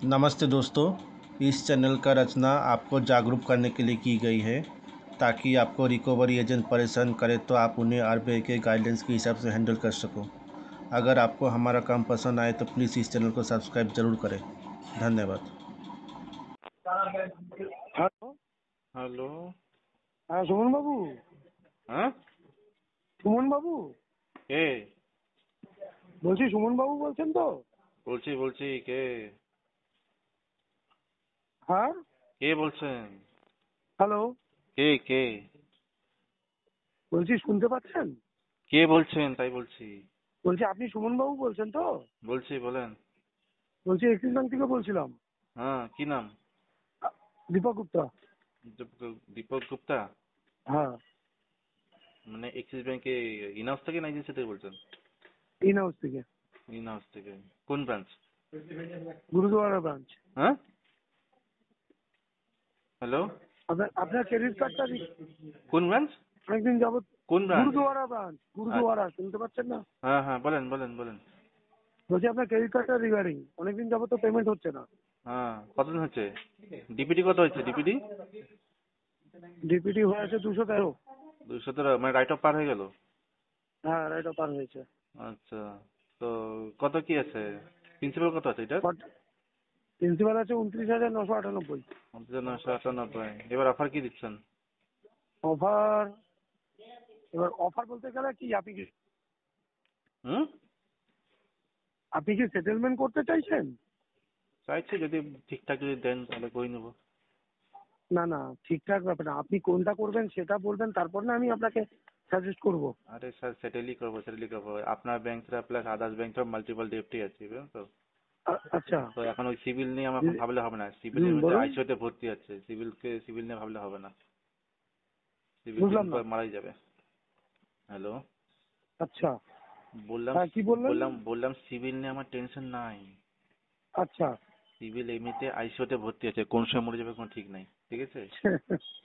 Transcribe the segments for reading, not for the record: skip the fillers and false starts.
नमस्ते दोस्तों, इस चैनल का रचना आपको जागरूक करने के लिए की गई है ताकि आपको रिकवरी एजेंट परेशान करे तो आप उन्हें आरबीआई के गाइडेंस के हिसाब से हैंडल कर सको। अगर आपको हमारा काम पसंद आए तो प्लीज़ इस चैनल को सब्सक्राइब ज़रूर करें। धन्यवाद। হ্যালো। হ্যালো। হ্যাঁ, সুমন বাবু। হ্যাঁ, সুমন বাবু কে? বলছি, সুমন বাবু বলছেন তো? বলছি বলছি কে? হ্যাঁ, কে বলছেন? হ্যালো। কে কে? বলছি, শুনতে পাচ্ছেন? কে বলছেন তাই বলছি। বলছি, আপনি সুমন বাবু বলছেন তো? বলছি, বলেন। বলছি, এক্সিস ব্যাংক থেকে বলছিলাম। হ্যাঁ, কি নাম? দীপক গুপ্তা। দীপক গুপ্তা? হ্যাঁ, মানে এক্সিস ব্যাংকে ইন হাউস থেকে না এজেন্সি থেকে বলছেন? ইন হাউস থেকে। ইন হাউস থেকে। কোন ব্রাঞ্চ? গুরুদুয়ারা ব্রাঞ্চ। হ্যাঁ, হ্যালো। আপনার ক্রেডিট কার্ডটা কোন ব্রাঞ্চ? অনেকদিন যাবত। কোন ব্রাঞ্চ? গুরুদুয়ারা ব্রাঞ্চ, গুরুদুয়ারা, শুনতে পাচ্ছেন না? হ্যাঁ হ্যাঁ, বলেন বলেন বলেন। বলছি, আপনার ক্রেডিট কার্ডটা রিগার্ডিং অনেকদিন যাবত তো পেমেন্ট হচ্ছে না। হ্যাঁ, কতদিন হচ্ছে? ডিপিটি কত হয়েছে ডিপিটি? ডিপিটি হয়ে আছে 213। 217, মানে রাইট অফ পার হয়ে গেল? হ্যাঁ, রাইট অফ পার হয়েছে। আচ্ছা, তো কত কি আছে? প্রিন্সিপাল কত আছে এটা? প্রিন্সিপাল আছে 29,998। 2998। এবার অফার কি দিচ্ছেন? অফার, এবার অফার বলতে গেলে কি, হুম, আপনি কি সেটেলমেন্ট করতে চাইছেন? চাইছি যদি ঠিকঠাক যদি দেন তাহলে করে নেবো। না না, ঠিকঠাক ব্যাপার না। আপনি কোনটা করবেন সেটা বলবেন, তারপর না আমি আপনাকে সাজেস্ট করব। আরে স্যার, সেটেলই করবো। আপনার ব্যাংক ছাড়া প্লাস আদার্স ব্যাংক সব মাল্টিপল ডিএফটি আছে, বুঝলেন তো? আচ্ছা। তো এখন ওই সিভিল নিয়ে আমার এখন ভাবলে হবে না। সিভিল এমনিতে বলুন। আইসিইউতে ভর্তি আছে, সিভিল নিয়ে ভাবলে হবে না। সিভিল বুঝলাম কিছুদিন না। পর মারাই যাবে। হ্যালো। আচ্ছা। বললাম হ্যাঁ, কি বললেন? বললাম সিভিল নিয়ে আমার টেনশন নাই। আচ্ছা। সিভিল এমনিতে আইসিইউতে ভর্তি আছে, কোন সময় মরে যাবে কোনো ঠিক নাই, ঠিক আছে?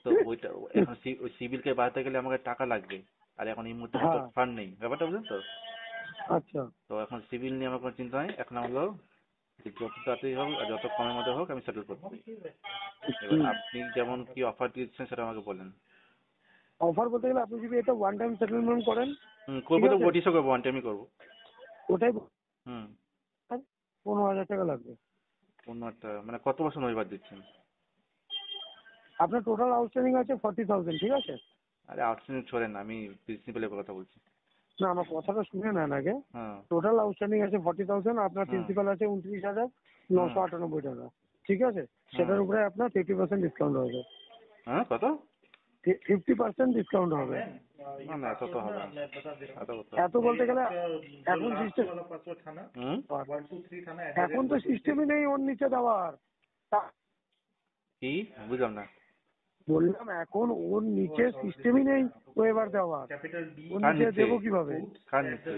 তো ওইটা এখন ওই সিভিলকে বাড়াতে গেলে আমাকে টাকা লাগবে, আর এখন এই মুহূর্তে তো হ্যাঁ। ফান্ড নেই, ব্যাপারটা বুঝলেন তো? আচ্ছা। তো এখন সিভিল নিয়ে আমার কোনো চিন্তা নাই। এখন হলো যে যত তাড়াতাড়ি হোক আর যত কমের মধ্যে হোক আমি সেটেল করবো। এবার আপনি যেমন কি অফার দিচ্ছেন সেটা আমাকে বলেন। অফার বলতে গেলে আপনি যদি এটা ওয়ান টাইম সেটেলমেন্ট করেন, ঠিক করবো তো, আছে, ওটিসও করবো, ওয়ান টাইমই করবো। ওটাই হুম। 15,000 টাকা লাগবে। 15টা মানে কত বছর নৈবার দিচ্ছেন? আপনার টোটাল আউটস্ট্যান্ডিং আছে 40,000, ঠিক আছে? আরে আউটস্ট্যান্ডিং ছোড়েন, আমি প্রিন্সিপালের কথা বলছি। না, আমার কথাটা শুনে নেন আগে। হ্যাঁ। টোটাল আউটস্ট্যান্ডিং আছে 40,000, আপনার হুম প্রিন্সিপাল আছে হুম 29,998 টাকা, ঠিক আছে? হুম। সেটার উপরে আপনার 50% ডিসকাউন্ট হবে। হ্যাঁ, কত? 50% ডিসকাউন্ট হবে। না না, এত তো হবে না, এত কত? এত বলতে গেলে এখন সিস্টেম, হুম। এখন তো সিস্টেমই নেই ওর নিচে দেওয়ার। কি বুঝলাম না? বললাম, এখন ওর নিচে সিস্টেমই নেই ওয়েবার দেওয়ার। ওর কার নিচে নিচে? দেবো কিভাবে? কার নিচে?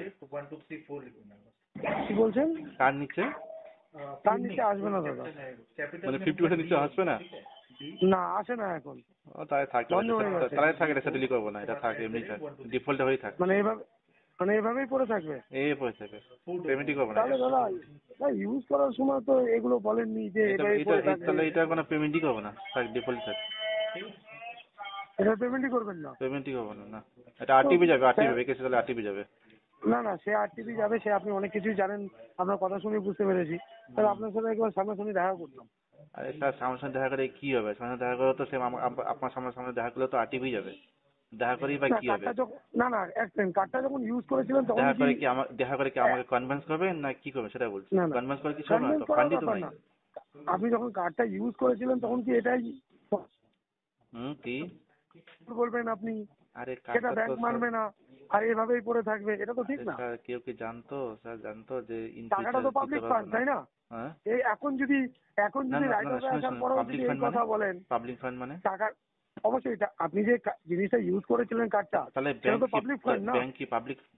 কি বলছেন? কার নিচে? তার নিচে আসবে না দাদা। মানে 50% নিচে আসবে না? না, আসে না এখন, ও তাহলে থাকে, বন্ধ হয়ে গেছে। তাহলে থাকে, এটা সেটেলই করবো না, এটা থাকে এমনি থাকে, ডিফল্টে হয়েই থাকে। মানে এভাবে, মানে এভাবেই পড়ে থাকবে। এই পয়সা থাকে, পেমেন্টই করবো না তাহলে এটা। দাদা, ইউজ করার সময় তো এগুলো বলেননি যে এটা এভাবেই এটা পড়ে থাকবে। তাহলে এটা কোনো পেমেন্টই করবো না, থাক ডিফল্টই থাকে। এটা পেমেন্টই করবেন না? পেমেন্টই করবো না, না। এটা তো আরটিপি যাবে, আরটিপি স্যার, ভেকেছে তাহলে আরটিপি যাবে। না না, সে আরটিপি যাবে, সে আপনি অনেক কিছুই জানেন, আপনার কথা শুনে বুঝতে পেরেছি। তাহলে আপনার সাথে একবার সামনাসামনি দেখা করতাম। আরে স্যার, সামনাসামনি দেখা করে কি হবে? সামনে দেখা করে তো সে আপনার সামনাসামনি দেখা করলে তো আরটিপি যাবে, দেখা করেই বা না, কি হবে? কার্ডটা যখন, না না, এক সেকেন্ড, কার্ডটা যখন ইউজ করেছিলেন তখন কি? দেখা করে কি আমাকে কনভিন্স করবেন না কি করবে সেটা বলছি। না না, কনভিন্স করে কিছু হবে না কনভিন্স তো, করার ফান্ডই তো ব্যাপার নাই। না। আপনি যখন কার্ডটা ইউজ করেছিলেন তখন কি এটাই কি? বলবেন আপনি? আরে সেটা কার্ডটা তো ব্যাংক স্যার, মানবে না, আর এভাবেই পড়ে থাকবে, এটা তো ঠিক আরে না। স্যার কেউ কি জানতো? স্যার জানতো যে ইন টাকাটা ফিউচার তো দিতে পাবলিক পারবো ফান্ড, না। তাই না? হ্যাঁ। এই এখন না যদি না না রাইট না, অফে শুনুন আসার শুনুন, পরেও পাবলিক যদি এই ফান্ড মানে, কথা বলেন, পাবলিক ফান্ড মানে টাকা, অবশ্যই আপনি যে জিনিসটা ইউজ করেছিলেন কার্ডটা, তাহলে সেটা তো পাবলিক ফান্ড না? ব্যাংক কি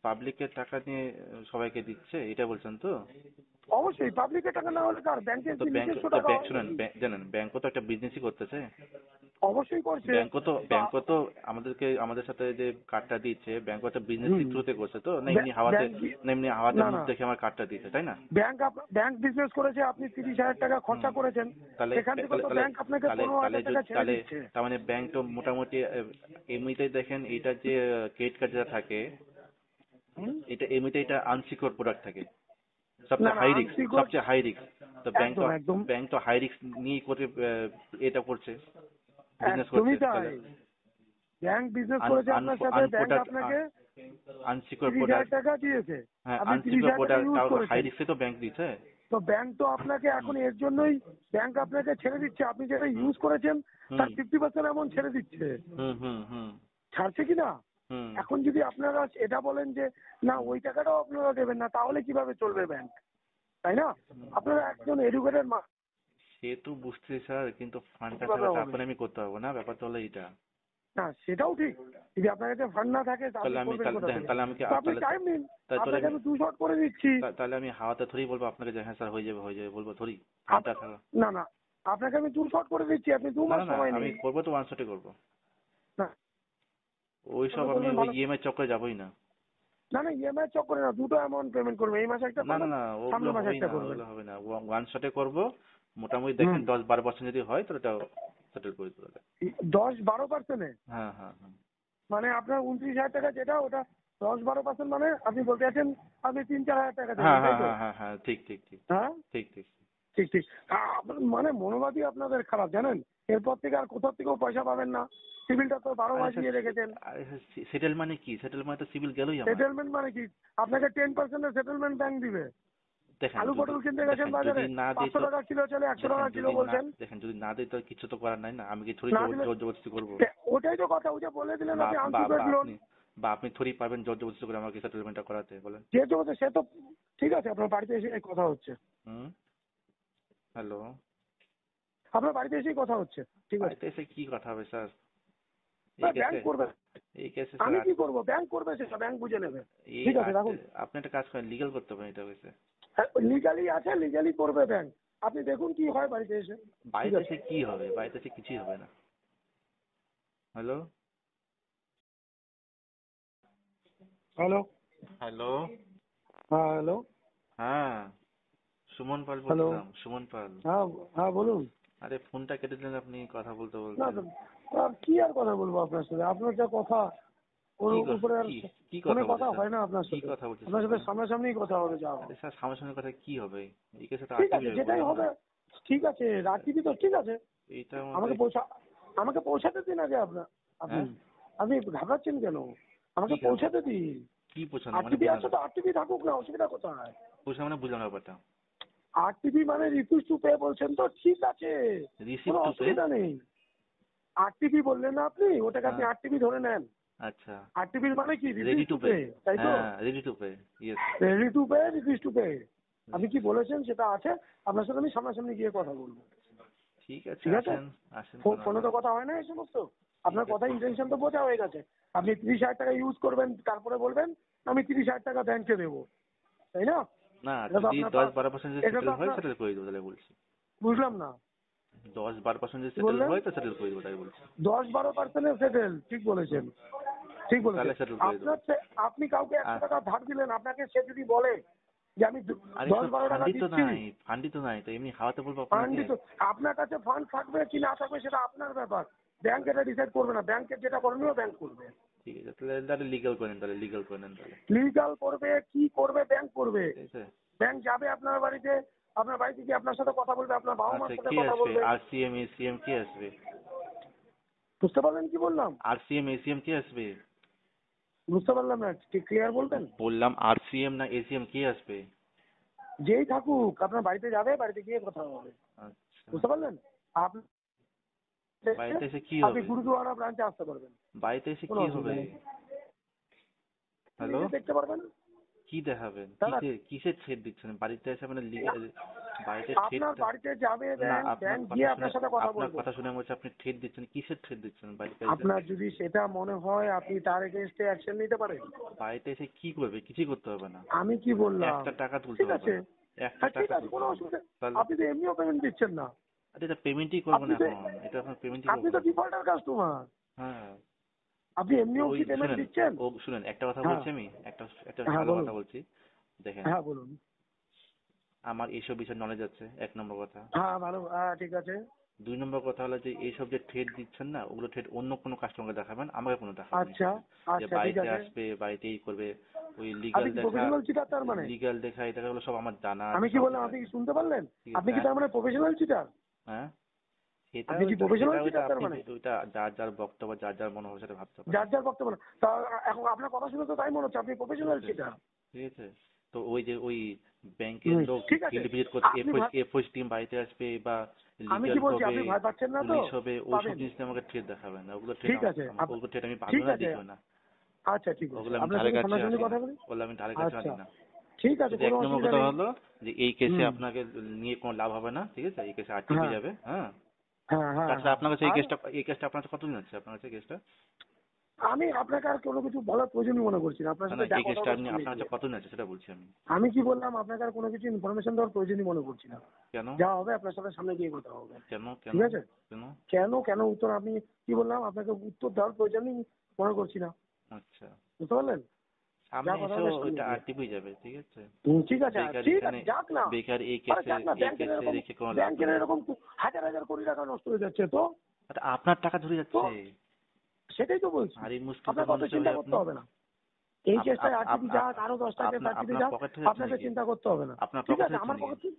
পাবলিকের টাকা নিয়ে সবাইকে দিচ্ছে, এটা বলছেন তো? অবশ্যই পাবলিকের টাকা না হলে কার, ব্যাংকের তো যে ব্যাংক নিজস্ব তো টাকা। শুনেন, জানেন ব্যাংকও তো একটা বিজনেসই করতেছে। অবশ্যই করছে। ব্যাংকও তো আমাদের সাথে যে কার্ডটা দিচ্ছে, ব্যাংকও তো বিজনেস থ্রুতে করছে তো, না এমনি হাওয়াতে, ব্যাংক না এমনি হাওয়াতে না মুখ না দেখে আমার কার্ডটা দিচ্ছে, তাই না? ব্যাংক বিজনেস করেছে, আপনি 30,000 টাকা খরচা হুম। করেছেন, তাহলে সেখান থেকে তাহলে তো তাহলে ব্যাংক আপনাকে তাহলে 15,000 টাকা ছেড়ে তাহলে দিচ্ছে। তার মানে ব্যাংক তো মোটামুটি এমনিতেই দেখেন এটা যে ক্রেডিট কার্ড যেটা থাকে, হুম? এটা আনসিকিউর প্রোডাক্ট থাকে, না সবচেয়ে না আনসিকিউর, হাই রিস্ক। তো একদম একদম ব্যাংক তো হাই রিস্ক নিয়ে করে এটা করছে, বিজনেস করছে। একদমই তাই। তাহলে ব্যাংক বিজনেস করেছে আপনার সাথে, ব্যাংক আপনাকে আনসিকিউর 30,000 প্রোডাক্ট, টাকা দিয়েছে, হ্যাঁ আপনি আনসিকিউর 30,000 টাকা প্রোডাক্ট ইউজ তাও হাই করেছেন। রিস্কে তো ব্যাংক দিচ্ছে। তো ব্যাংক তো আপনাকে এখন এর জন্যই ব্যাংক আপনাকে ছেড়ে দিচ্ছে, আপনি যেটা হুম ইউজ করেছেন হুম তার 50% এমন ছেড়ে দিচ্ছে। হুম হুম হুম ছাড়ছে কি না? হুম। এখন যদি আপনারা এটা বলেন যে না ওই টাকাটাও আপনারা দেবেন না, তাহলে কিভাবে চলবে ব্যাংক, তাই না? আপনারা একজন এডুকেটেড সে তো বুঝছি স্যার, কিন্তু ফান্ডটা কিভাবে ছাড়া তো হবে? এখন আমি করতে পারবো না, ব্যাপারটা হলো এইটা। না সেটাও ঠিক, যদি আপনার কাছে ফান্ড না থাকে তাহলে তাহলে আমি করবেন তাহলে কোথা দেখেন, থেকে? তাহলে আমি কি তো আপনি তাহলে টাইম নিন, তাহলে আপনাকে আমি আমি 2 শট করে দিচ্ছি। তাহলে আমি হাওয়াতে থোড়ি বলবো আপনাকে যে হ্যাঁ স্যার হয়ে যাবে বলবো থোড়ি, ফান্ডটা থাকা। না না আপনাকে আমি 2 শট করে দিচ্ছি, আপনি 2 না মাস না না, সময় আমি নিন। করবো তো ওয়ান শটে করবো। না ওইসব আমি বলবেন ওই ভালো। ইএমআই চক্করে যাবোই না। না না ইএমআই চক্করে না, দুটো অ্যামাউন্ট পেমেন্ট করবেন, এই মাসে একটা না না করবেন, না, সামনের মাসে একটা করবেন। ওগুলো হবে না, ওয়ান শটে করবো। মোটামুটি হুম। দেখেন 10-12% যদি হয় তাহলে ওটা সেটেল করে দেবো। 10-12%? হ্যাঁ হ্যাঁ হ্যাঁ মানে আপনার 29,000 টাকা যেটা, ওটা 10-12% মানে আপনি বলতে চাচ্ছেন আপনি 3-4 হাজার টাকা হ্যাঁ দেবেন, তাই হ্যাঁ তো? হ্যাঁ হ্যাঁ হ্যাঁ, ঠিক ঠিক ঠিক হ্যাঁ ঠিক ঠিক। ঠিক ঠিক। মানে মনোভাবই আপনাদের খারাপ জানেন, এরপর থেকে আর কোথাও থেকেও পয়সা পাবেন না। সিভিলটা তো 12 আরে মাস দিয়ে রেখেছেন। সেটেল মানে কি? সেটেল মানে তো সিভিল গেলই আমার। সেটেলমেন্ট মানে কি? আপনাকে 10% সেটেলমেন্ট ব্যাংক দিবে। দেখেন আলু যদি পটল কিনতে গেছেন দেখেন যদি বাজারে, না দিই 500 তো, টাকা কিলো চলে 100 টাকা কিলো বলছেন। যদি না দিই তো কিছু তো করার নাই না, আমি কি থোড়ি না দিলে জোর জবরদস্তি করবো? ওটাই তো কথা, ওই যে বলে দিলেন বা আপনি বা বা আনসিকিউরড লোন। আপনি আপনি থোড়ি পারবেন জোর জবরদস্তি করে আমাকে সেটেলমেন্টটা করাতে, বলেন? যেহেতু হচ্ছে সে তো ঠিক আছে, আপনার বাড়িতে এসে এই কথা হচ্ছে, হুম। হ্যালো। আপনার বাড়িতে এসেই কথা হচ্ছে, ঠিক আছে। বাড়িতে এসে কি কথা হবে স্যার? এই ব্যাংক কেসে করবে, এই কেসে আমি স্যার কি করবো? ব্যাংক করবে, সেটা ব্যাংক বুঝে নেবে। এই ঠিক আছে রাখুন। আপনি একটা কাজ করেন, লিগ্যাল করতে পারেন এটা কেসে। লিগালি আছে, লিগালি করবে ব্যাংক, আপনি দেখুন কি হয় বাড়িতে এসে। ঠিক বাড়িতে আছে। এসে কি হবে? বাড়িতে এসে কিছুই হবে না। হ্যালো। হ্যালো। হ্যালো। হ্যাঁ হ্যালো। হ্যাঁ, সুমন পাল হ্যালো। বলছিলাম, সুমন পাল। হ্যাঁ হ্যাঁ বলুন। আরে ফোনটা কেটে দিলেন আপনি কথা বলতে না বলতে। তো, আর কি আর কথা বলবো আপনার সাথে, আপনার যা কথা ওর উপরে আর কি কি ফোনে কথা বলছে কথা স্যার? হয় না আপনার কি সাথে। কথা বলছে আপনার স্যার সাথে বলেন? সামনাসামনি কথা হবে, যা আরে হবে। স্যার সামনাসামনি কথা কি হবে? এই কেসে তো ঠিক আরটিআই আছে যাবে যেটাই বললাম না। হবে, ঠিক আছে রাখি তো, ঠিক আছে। এইটার আমাকে মধ্যে আমাকে পৌঁছাতে দিন আগে আপনার, আপনি হ্যাঁ আপনি ঘাবড়াচ্ছেন কেন? কি আমাকে করবো? পৌঁছাতে দিন। কি পৌঁছানো মানে আরটিপি বুঝলাম আছে না। তো আরটিপি থাকুক না, অসুবিধা কোথায়? পৌঁছানো মানে বুঝলাম না ব্যাপারটা। আরটিপি মানে রিকুইস্ট টু পে বলছেন তো, ঠিক আছে, রিসিভ কোনো টু পে। অসুবিধা নেই। আরটিপি বললেন না আপনি, ওটাকে আপনি হ্যাঁ আরটিপি ধরে নেন। আচ্ছা। আরটিপি মানে কি? Ready request to to pay. Pay, তাই তো? হ্যাঁ ready to pay. Yes. Ready to pay, request to pay. আপনি কি বলেছেন সেটা আছে, আপনার সাথে আমি সামনাসামনি গিয়ে কথা বলবো। ঠিক আছে, ঠিক আছে, আসেন আসেন তো ফোনে নাহলে। তো কথা হয় না এই সমস্ত। ঠিক আপনার কথা আছে। ইন্টেনশন তো বোঝা হয়ে গেছে। আপনি 30,000 টাকা ইউজ করবেন, তারপরে বলবেন আমি 30,000 টাকা ব্যাংকে দেবো, তাই না? না, এটা তো যদি আপনার 10-12% যদি এটা তো সেটেল হয় আপনার, সেটেল করে দেবো তাহলে বলছি। বুঝলাম না। 10-12% যদি কি সেটেল বললেন? হয় তো সেটেল করে দেবো তাই বলছি। 10-12% সেটেল, ঠিক বলেছেন, ঠিক তাহলে বলেছেন। সেটেল করে দেবো। আপনি কাউকে আর 100 টাকা ধার দিলেন, আপনাকে সে যদি বলে যে আমি আর এসব 10-12 টাকা ফান্ডই তো দিচ্ছি, নাই, ফান্ডই তো নাই, তো এমনি হাওয়াতে বলবো ফান্ড আপনাকে? তো আপনার কাছে ফান্ড থাকবে কি না থাকবে সেটা আপনার ব্যাপার, ব্যাংক এটা ডিসাইড করবে না, ব্যাংকের যেটা করণীয় ব্যাংক করবে। ঠিক আছে, তাহলে তাহলে লিগ্যাল করে নেন, তাহলে লিগ্যাল করে নেন তাহলে। লিগাল করবে, কি করবে ব্যাংক করবে। ঠিক আছে। ব্যাংক যাবে আপনার বাড়িতে, আপনার বাড়িতে গিয়ে আপনার সাথে কথা বলবে, আপনার বাবা আচ্ছা মার সাথে কে কথা আসবে? বলবে। আরসিএম এসিএম কে আসবে? বুঝতে পারলেন কি বললাম? আরসিএম এসিএম কে আসবে? বুঝতে পারলাম না, ঠিক ক্লিয়ার বলবেন। বললাম আরসিএম না এসিএম কে আসবে? যেই থাকুক আপনার বাড়িতে যাবে, বাড়িতে গিয়ে কথা হবে। আচ্ছা। বুঝতে পারলেন? আপনি বাড়িতে এসে কি আপনি হবে? গুরুদুয়ারা ব্রাঞ্চে আসতে পারবেন, বাড়িতে এসে কোনো কি অসুবিধা হবে? নেই। হ্যালো। নিজে দেখতে পারবেন। কি দেখাবেন? দাদা কিসের থ্রেট দিচ্ছেন বাড়িতে এসে? মানে বাড়িতে আপনার থ্রেট? বাড়িতে যাবে না, ব্যাংক, আপনার ব্যাংক কথা গিয়ে শুনে আপনার সাথে কথা আপনার বলবে। কথা শুনে মনে হচ্ছে আপনি থ্রেট দিচ্ছেন। কিসের থ্রেট দিচ্ছেন বাড়িতে এসে? আপনার যদি সেটা মনে হয় আপনি তার এগেইনস্টে অ্যাকশন নিতে পারেন। বাড়িতে এসে কি করবে? কিছুই করতে হবে না। আমি কি বললাম? একটা টাকা তুলতে ঠিক পারবে আছে, না। একটা হ্যাঁ ঠিক টাকা আছে, তুলতে কোনো পারবে না। অসুবিধা। তাহলে আপনি তো এমনিও পেমেন্ট দিচ্ছেন না, আরে এটা পেমেন্টই করবো না আপনি তো এখন, এটা এখন পেমেন্টই আপনি করবো তো না। ডিফল্টার কাস্টমার, হ্যাঁ আপনি এমনিও ওই কি পেমেন্ট শুনেন, দিচ্ছেন? ও শুনেন একটা কথা হ্যাঁ বলছি আমি, একটা একটা হ্যাঁ ভালো বলুন, কথা বলছি। দেখেন, হ্যাঁ বলুন। আমার এইসব বিষয়ে নলেজ আছে, 1 নম্বর কথা। হ্যাঁ ভালো, হ্যাঁ ঠিক আছে। 2 নম্বর কথা হলো যে এইসব যে ট্রেড দিচ্ছেন না, ওগুলো ট্রেড অন্য কোনো কাস্টমারকে দেখাবেন, আমাকে কোনো দেখাবেন না, আচ্ছা ঠিক আছে? যে আচ্ছা ঠিক বাড়িতে আছে। আসবে, বাড়িতে এই করবে, ওই আপনি কি প্রফেশনাল চিটার তার মানে? লিগাল দেখা এই দেখাগুলো সব আমার জানা আছে, আমি কি সব বললাম, কিছু আপনি আছে, কি শুনতে পারলেন? ঠিক আপনি আছে? কি হ্যাঁ তার মানে প্রফেশনাল চিটার? হ্যাঁ, সেটা আপনি কি ওইটা প্রফেশনাল সেটা ওইটা চিটার তার আপনি মানে? ওইটা যার যার বক্তব্য, যার যার মনে হবে সেটা ভাবতে যার পারেন, যার বক্তব্য না। তা এখন আপনার কথা শুনে তো তাই মনে হচ্ছে আপনি ঠিক প্রফেশনাল আছে? চিটার। ঠিক আছে, তো ওই যে ওই ব্যাংকের লোক ঠিক আছে। ফিল্ড ভিজিট করতে, আপনি এফওইস টিম বাড়িতে আসবে, বা আমি লিগাল কি বলছি, হবে, আপনি ভয় পাচ্ছেন না তো? পুলিশ হবে, ওইসব পাবেন। জিনিস নিয়ে আমাকে ট্রেড দেখাবেন না, ওগুলো ট্রেড ঠিক আছে, ওগুলো ট্রেড আমি ঠিক পাবিও না, আছে। দেখিও না, আচ্ছা ঠিক আছে, ওগুলো আমি আপনার ধারে সাথে কাছে সামনাসামনি আসি না, কথা বলি। ওগুলো আমি ধারে কাছে আচ্ছা আসি না। ঠিক আছে, শুধু কোনো 1 নম্বর অসুবিধা কথা নেই। হলো যে এই কেসে হুম। আপনাকে নিয়ে কোনো লাভ হবে না, ঠিক আছে? এই কেসে আটকে হ্যাঁ যাবে, হ্যাঁ। হ্যাঁ হ্যাঁ তাছাড়া হ্যাঁ। আপনার কাছে আর এই কেসটা আপনার কাছে কতদিন আছে, আপনার কাছে কেসটা? আমি আপনাকে আর কোনো কিছু বলার প্রয়োজনই মনে করছি না, আপনার না না, সাথে যা এই কথা কেসটা হলো আপনি শুনে আপনার গিয়ে। কাছে কতদিন আছে সেটা বলছি আমি। আমি কি বললাম, আপনাকে আর কোনো কিছু ইনফরমেশন দেওয়ার প্রয়োজনই মনে করছি না। কেন যা হবে আপনার সাথে সামনে গিয়ে কথা হবে। কেন কেন ঠিক আছে। কেন? কেন কেন উত্তর আমি কি বললাম, আপনাকে উত্তর দেওয়ার প্রয়োজনই মনে করছি না। আচ্ছা, বুঝতে পারলেন? যা সামনে কথা এসেও হবে সামনে ওইটা গিয়ে। আরটিপি হয়ে যাবে, ঠিক আছে? ঠিক আছে বেকার ঠিক এখানে, আছে, যাক না। বেকার আরে যাক না, এই কেসে রেখে কোনো লাভ ব্যাংকের নেই। এরকম হাজার হাজার কোটি টাকা নষ্ট হয়ে যাচ্ছে তো। আরে আপনার টাকা ধরে তো যাচ্ছে, সেটাই তো বলছি, আর এই মুশকিল আপনার কত মানুষের চিন্তা হয়ে করতে আপনি, হবে না। এই কেসটায় আরটিপি যাক, আরো 10টা কেস আরটিপি আপনার যাক, পকেট থেকে যাচ্ছে আপনাকে নাকি? চিন্তা করতে হবে না। আপনার ঠিক পকেট আছে, থেকে আমার নাকি? পকেট থেকে,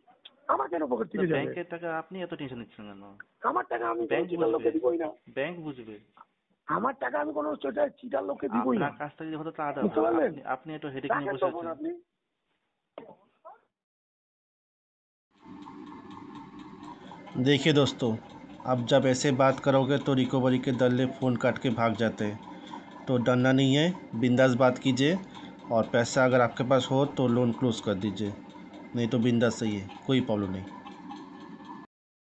আমার কেন পকেট থেকে যাবে? ব্যাংকের টাকা আপনি এত টেনশন নিচ্ছেন কেন? আমার টাকা আমি কোনো ব্যাংক চিটার বুঝবে, লোককে দিবই না। ব্যাংক বুঝবে। আমার টাকা আমি কোনো চিটার লোককে দিবই না। আপনার কাছ থেকে যদি হতো তা আলাদা বুঝতে ভালো, পারলেন? আপনি একটু হেডেক নিয়ে রাখেন বসে তো ফোন আছেন। আপনি। देखिए दोस्तों, अब जब ऐसे बात करोगे तो रिकवरी के दल्ले फ़ोन काट के भाग जाते हैं। तो डरना नहीं है, बिंदास बात कीजिए, और पैसा अगर आपके पास हो तो लोन क्लोज़ कर दीजिए, नहीं तो बिंदास सही है, कोई प्रॉब्लम नहीं।